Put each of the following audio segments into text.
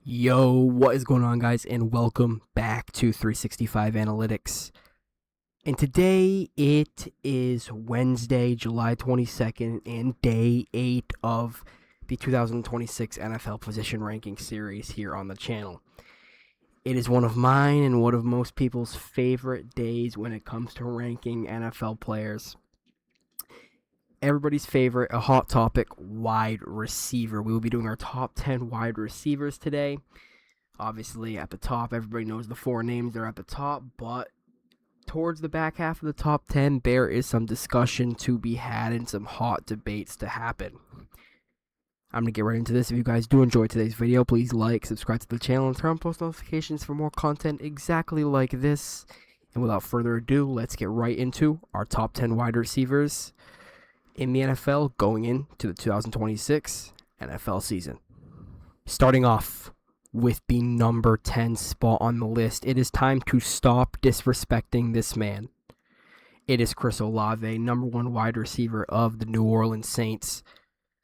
Yo, what is going on, guys, and welcome back to 365 Analytics. And today it is Wednesday, July 22nd, and day 8 of the 2026 NFL Position Ranking Series here on the channel. It is one of mine and one of most people's favorite days when it comes to ranking NFL players. Everybody's favorite, a hot topic, wide receiver. We will be doing our top 10 wide receivers today. Obviously, at the top, everybody knows the four names. They're at the top, but towards the back half of the top 10, there is some discussion to be had and some hot debates to happen. I'm going to get right into this. If you guys do enjoy today's video, please like, subscribe to the channel, and turn on post notifications for more content exactly like this. And without further ado, let's get right into our top 10 wide receivers in the NFL going into the 2026 NFL season. Starting off with the number 10 spot on the list, it is time to stop disrespecting this man. It is Chris Olave, number 1 wide receiver of the New Orleans Saints.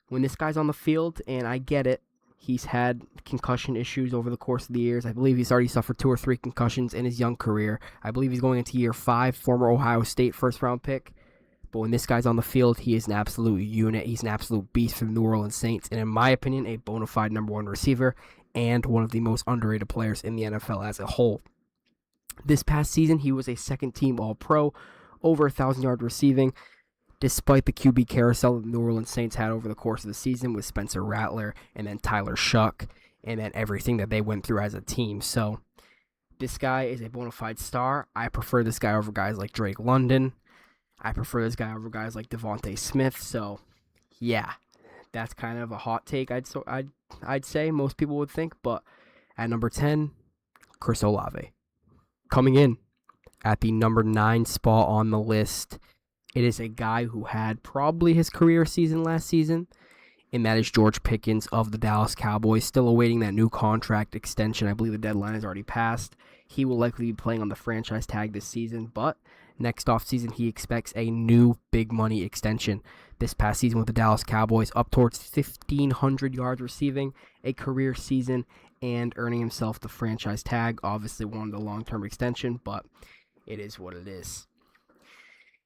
When this guy's on the field, and I get it, he's had concussion issues over the course of the years. I believe he's already suffered 2 or 3 concussions in his young career. I believe he's going into year 5, former Ohio State first-round pick. But when this guy's on the field, he is an absolute unit. He's an absolute beast for the New Orleans Saints. And in my opinion, a bona fide number 1 receiver and one of the most underrated players in the NFL as a whole. This past season, he was a second-team All-Pro, over 1,000 yards receiving, despite the QB carousel that the New Orleans Saints had over the course of the season with Spencer Rattler and then Tyler Shuck and then everything that they went through as a team. So this guy is a bona fide star. I prefer this guy over guys like Drake London. I prefer this guy over guys like Devontae Smith. So, yeah, that's kind of a hot take. I'd say most people would think. But at number 10, Chris Olave. Coming in at the number 9 spot on the list, it is a guy who had probably his career season last season, and that is George Pickens of the Dallas Cowboys, still awaiting that new contract extension. I believe the deadline has already passed. He will likely be playing on the franchise tag this season, but next offseason, he expects a new big money extension. This past season with the Dallas Cowboys, up towards 1,500 yards receiving, a career season, and earning himself the franchise tag. Obviously wanted a long-term extension, but it is what it is.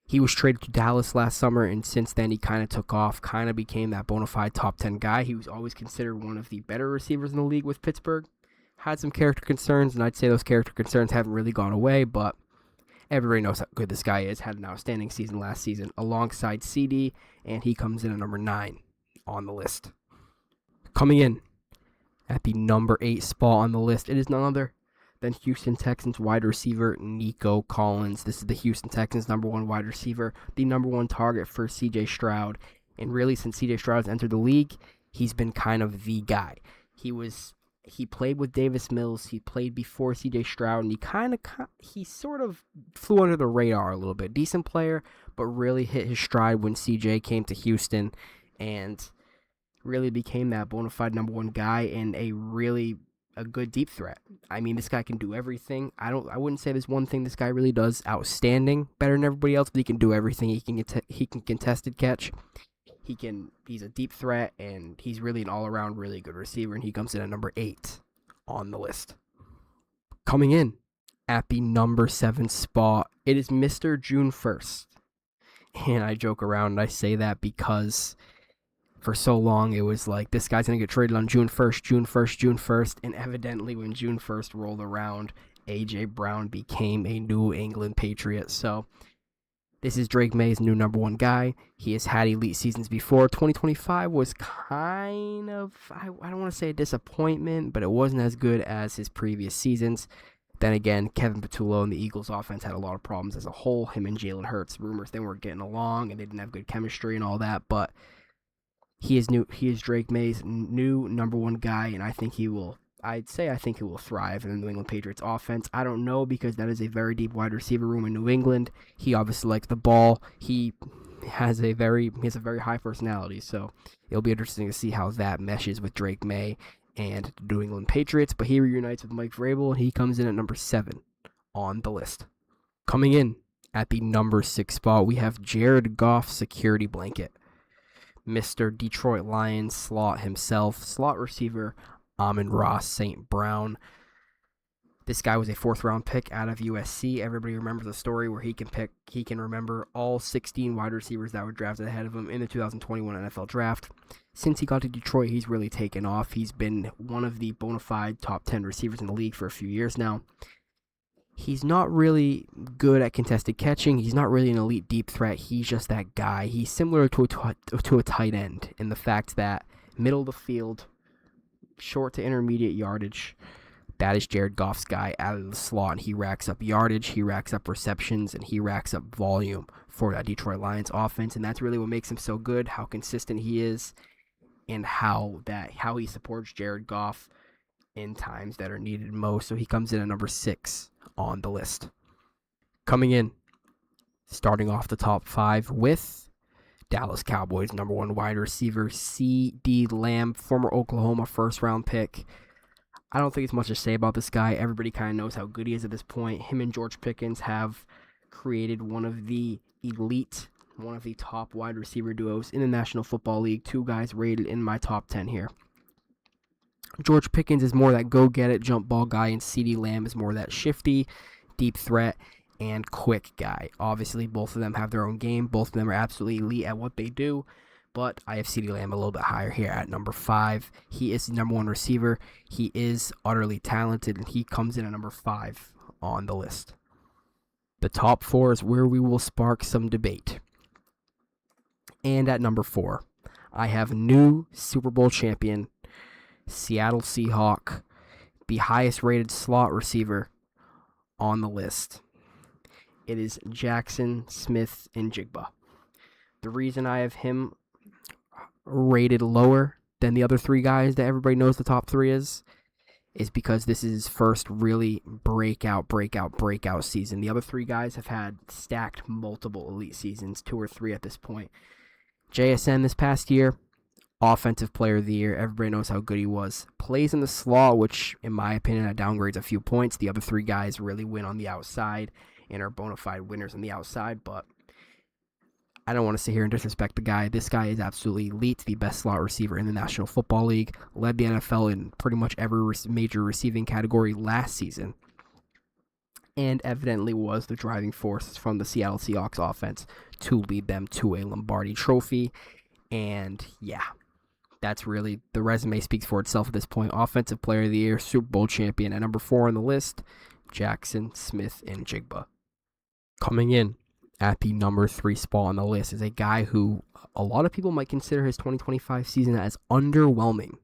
He was traded to Dallas last summer, and since then he kind of took off, kind of became that bona fide top 10 guy. He was always considered one of the better receivers in the league with Pittsburgh. Had some character concerns, and I'd say those character concerns haven't really gone away, but everybody knows how good this guy is. Had an outstanding season last season alongside CD, and he comes in at number 9 on the list. Coming in at the number 8 spot on the list, it is none other than Houston Texans wide receiver Nico Collins. This is the Houston Texans number 1 wide receiver, the number 1 target for CJ Stroud. And really, since CJ Stroud has entered the league, he's been kind of the guy. He played with Davis Mills. He played before C.J. Stroud, and he sort of flew under the radar a little bit. Decent player, but really hit his stride when C.J. came to Houston and really became that bona fide number 1 guy and a good deep threat. I mean, this guy can do everything. I wouldn't say there's one thing this guy really does outstanding, better than everybody else, but he can do everything. He can contested catch. He's a deep threat, and he's really an all-around really good receiver, and he comes in at number 8 on the list. Coming in at the number 7 spot, it is Mr. June 1st. And I joke around and I say that because for so long it was like, this guy's going to get traded on June 1st, June 1st, June 1st, and evidently when June 1st rolled around, A.J. Brown became a New England Patriot. So this is Drake May's new number 1 guy. He has had elite seasons before. 2025 was kind of, I don't want to say a disappointment, but it wasn't as good as his previous seasons. Then again, Kevin Patullo and the Eagles offense had a lot of problems as a whole. Him and Jalen Hurts, rumors they weren't getting along and they didn't have good chemistry and all that. But he is Drake May's new number 1 guy, and I think he will thrive in the New England Patriots offense. I don't know, because that is a very deep wide receiver room in New England. He obviously likes the ball. He has a very high personality, so it'll be interesting to see how that meshes with Drake May and the New England Patriots. But he reunites with Mike Vrabel, and he comes in at number 7 on the list. Coming in at the number 6 spot, we have Jared Goff, security blanket. Mr. Detroit Lions slot himself, slot receiver Amon-Ra St. Brown. This guy was a 4th-round pick out of USC. Everybody remembers the story where he can remember all 16 wide receivers that were drafted ahead of him in the 2021 NFL Draft. Since he got to Detroit, he's really taken off. He's been one of the bona fide top 10 receivers in the league for a few years now. He's not really good at contested catching. He's not really an elite deep threat. He's just that guy. He's similar to a tight end in the fact that middle of the field, short to intermediate yardage. That is Jared Goff's guy out of the slot. He racks up yardage, he racks up receptions, and he racks up volume for that Detroit Lions offense. And that's really what makes him so good, how consistent he is, and how he supports Jared Goff in times that are needed most. So he comes in at number 6 on the list. Coming in, starting off the top 5 with Dallas Cowboys number 1 wide receiver, CeeDee Lamb, former Oklahoma 1st-round pick. I don't think it's much to say about this guy. Everybody kind of knows how good he is at this point. Him and George Pickens have created one of the top wide receiver duos in the National Football League. 2 guys rated in my top 10 here. George Pickens is more that go-get-it jump ball guy, and CeeDee Lamb is more that shifty, deep threat, and quick guy. Obviously, both of them have their own game. Both of them are absolutely elite at what they do. But I have CeeDee Lamb a little bit higher here at number 5. He is the number 1 receiver. He is utterly talented, and he comes in at number 5 on the list. The top 4 is where we will spark some debate. And at number 4, I have new Super Bowl champion, Seattle Seahawk, the highest rated slot receiver on the list. It is Jackson Smith-Njigba. The reason I have him rated lower than the other 3 guys that everybody knows the top 3 is because this is his first really breakout season. The other 3 guys have had stacked multiple elite seasons, 2 or 3 at this point. JSN this past year, Offensive Player of the Year. Everybody knows how good he was. Plays in the slot, which in my opinion downgrades a few points. The other 3 guys really win on the outside and are bona fide winners on the outside, but I don't want to sit here and disrespect the guy. This guy is absolutely elite, the best slot receiver in the National Football League, led the NFL in pretty much every major receiving category last season, and evidently was the driving force from the Seattle Seahawks offense to lead them to a Lombardi trophy. And yeah, that's really, the resume speaks for itself at this point. Offensive Player of the Year, Super Bowl champion. At number 4 on the list, Jackson Smith-Njigba. Coming in at the number 3 spot on the list is a guy who a lot of people might consider his 2025 season as underwhelming.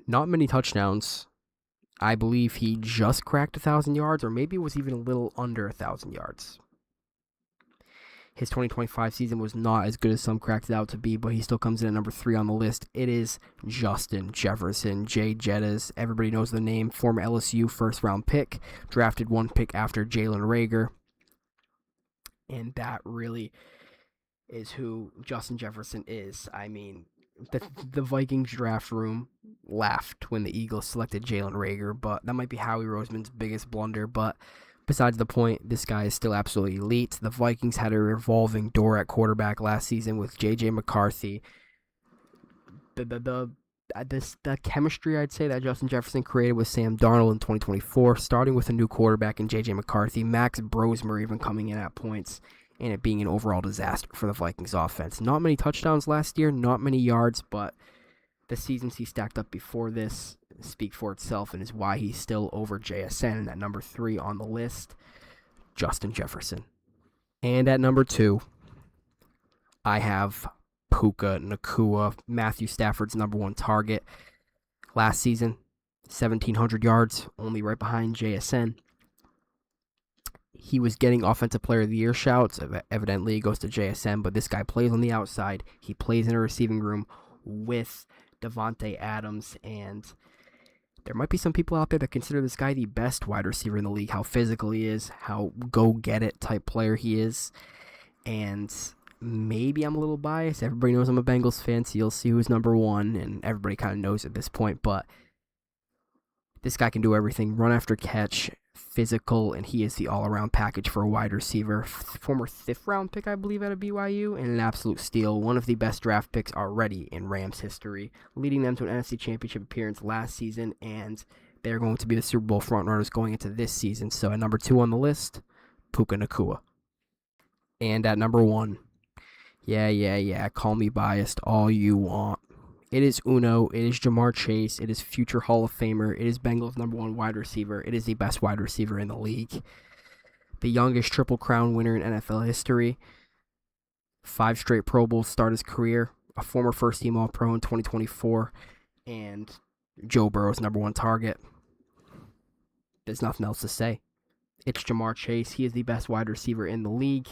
Not many touchdowns. I believe he just cracked 1,000 yards, or maybe it was even a little under 1,000 yards. His 2025 season was not as good as some cracked it out to be, but he still comes in at number 3 on the list. It is Justin Jefferson, Jay Jettas. Everybody knows the name. Former LSU 1st-round pick, drafted 1 pick after Jalen Reagor. And that really is who Justin Jefferson is. I mean, the Vikings draft room laughed when the Eagles selected Jalen Reagor, but that might be Howie Roseman's biggest blunder. But besides the point, this guy is still absolutely elite. The Vikings had a revolving door at quarterback last season with J.J. McCarthy. The chemistry, I'd say, that Justin Jefferson created with Sam Darnold in 2024, starting with a new quarterback in J.J. McCarthy, Max Brosmer even coming in at points, and it being an overall disaster for the Vikings offense. Not many touchdowns last year, not many yards, but the seasons he stacked up before this speak for itself and is why he's still over JSN at number 3 on the list, Justin Jefferson. And at number 2, I have Puka Nacua, Matthew Stafford's number 1 target. Last season, 1,700 yards, only right behind JSN. He was getting Offensive Player of the Year shouts. Evidently, he goes to JSN, but this guy plays on the outside. He plays in a receiving room with Devontae Adams, and there might be some people out there that consider this guy the best wide receiver in the league, how physical he is, how go-get-it type player he is, and maybe I'm a little biased. Everybody knows I'm a Bengals fan, so you'll see who's number 1, and everybody kind of knows at this point, but this guy can do everything. Run after catch, physical, and he is the all-around package for a wide receiver. Former 5th-round pick, I believe, out of BYU, and an absolute steal. One of the best draft picks already in Rams history, leading them to an NFC Championship appearance last season, and they're going to be the Super Bowl frontrunners going into this season. So at number 2 on the list, Puka Nacua. And at number 1, yeah, call me biased all you want. It is Uno. It is Jamar Chase. It is future Hall of Famer. It is Bengals' number 1 wide receiver. It is the best wide receiver in the league. The youngest Triple Crown winner in NFL history. 5 straight Pro Bowls start his career. A former first-team All-Pro in 2024. And Joe Burrow's number 1 target. There's nothing else to say. It's Jamar Chase. He is the best wide receiver in the league.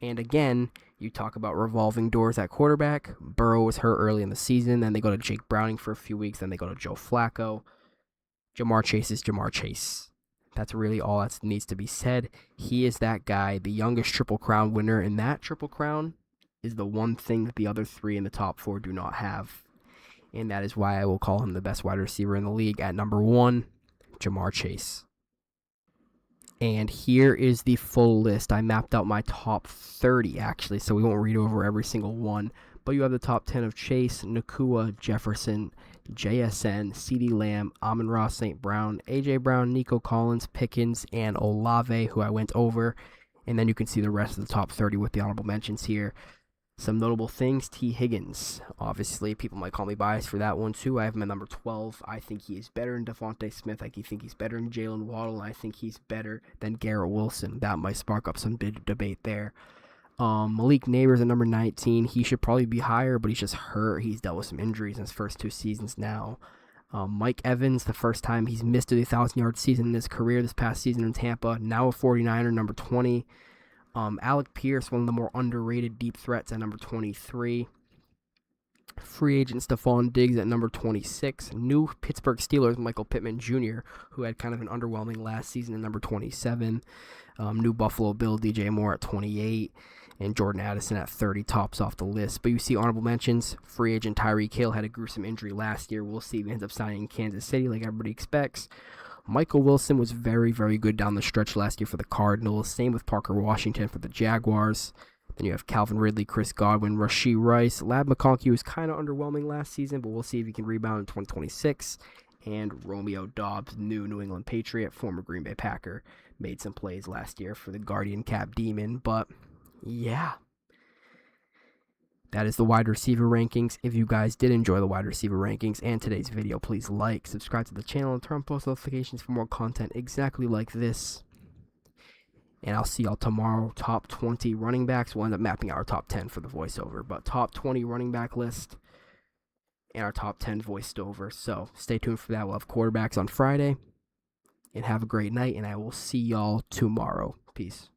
And again, you talk about revolving doors at quarterback. Burrow was hurt early in the season. Then they go to Jake Browning for a few weeks. Then they go to Joe Flacco. Jamar Chase is Jamar Chase. That's really all that needs to be said. He is that guy, the youngest Triple Crown winner. And that Triple Crown is the one thing that the other 3 in the top 4 do not have. And that is why I will call him the best wide receiver in the league. At number 1, Jamar Chase. And here is the full list. I mapped out my top 30, actually, so we won't read over every single one. But you have the top 10 of Chase, Nacua, Jefferson, JSN, CeeDee Lamb, Amon-Ra St. Brown, A.J. Brown, Nico Collins, Pickens, and Olave, who I went over. And then you can see the rest of the top 30 with the honorable mentions here. Some notable things, T. Higgins. Obviously, people might call me biased for that one, too. I have him at number 12. I think he is better than Devontae Smith. I think he's better than Jalen Waddle. And I think he's better than Garrett Wilson. That might spark up some big debate there. Malik Neighbors at number 19. He should probably be higher, but he's just hurt. He's dealt with some injuries in his first 2 seasons now. Mike Evans, the first time he's missed a 1,000-yard season in his career this past season in Tampa. Now a 49er, number 20. Alec Pierce, one of the more underrated deep threats at number 23. Free agent Stephon Diggs at number 26. New Pittsburgh Steelers Michael Pittman Jr., who had kind of an underwhelming last season at number 27. New Buffalo Bill DJ Moore at 28. And Jordan Addison at 30 tops off the list. But you see honorable mentions. Free agent Tyreek Hill had a gruesome injury last year. We'll see if he ends up signing in Kansas City like everybody expects. Michael Wilson was very, very good down the stretch last year for the Cardinals. Same with Parker Washington for the Jaguars. Then you have Calvin Ridley, Chris Godwin, Rashee Rice. Lab McConkey was kind of underwhelming last season, but we'll see if he can rebound in 2026. And Romeo Doubs, New England Patriot, former Green Bay Packer, made some plays last year for the Guardian Cap Demon. But, yeah. That is the wide receiver rankings. If you guys did enjoy the wide receiver rankings and today's video, please like, subscribe to the channel, and turn on post notifications for more content exactly like this. And I'll see y'all tomorrow. Top 20 running backs. We'll end up mapping out our top 10 for the voiceover. But top 20 running back list and our top 10 voiced over. So stay tuned for that. We'll have quarterbacks on Friday. And have a great night. And I will see y'all tomorrow. Peace.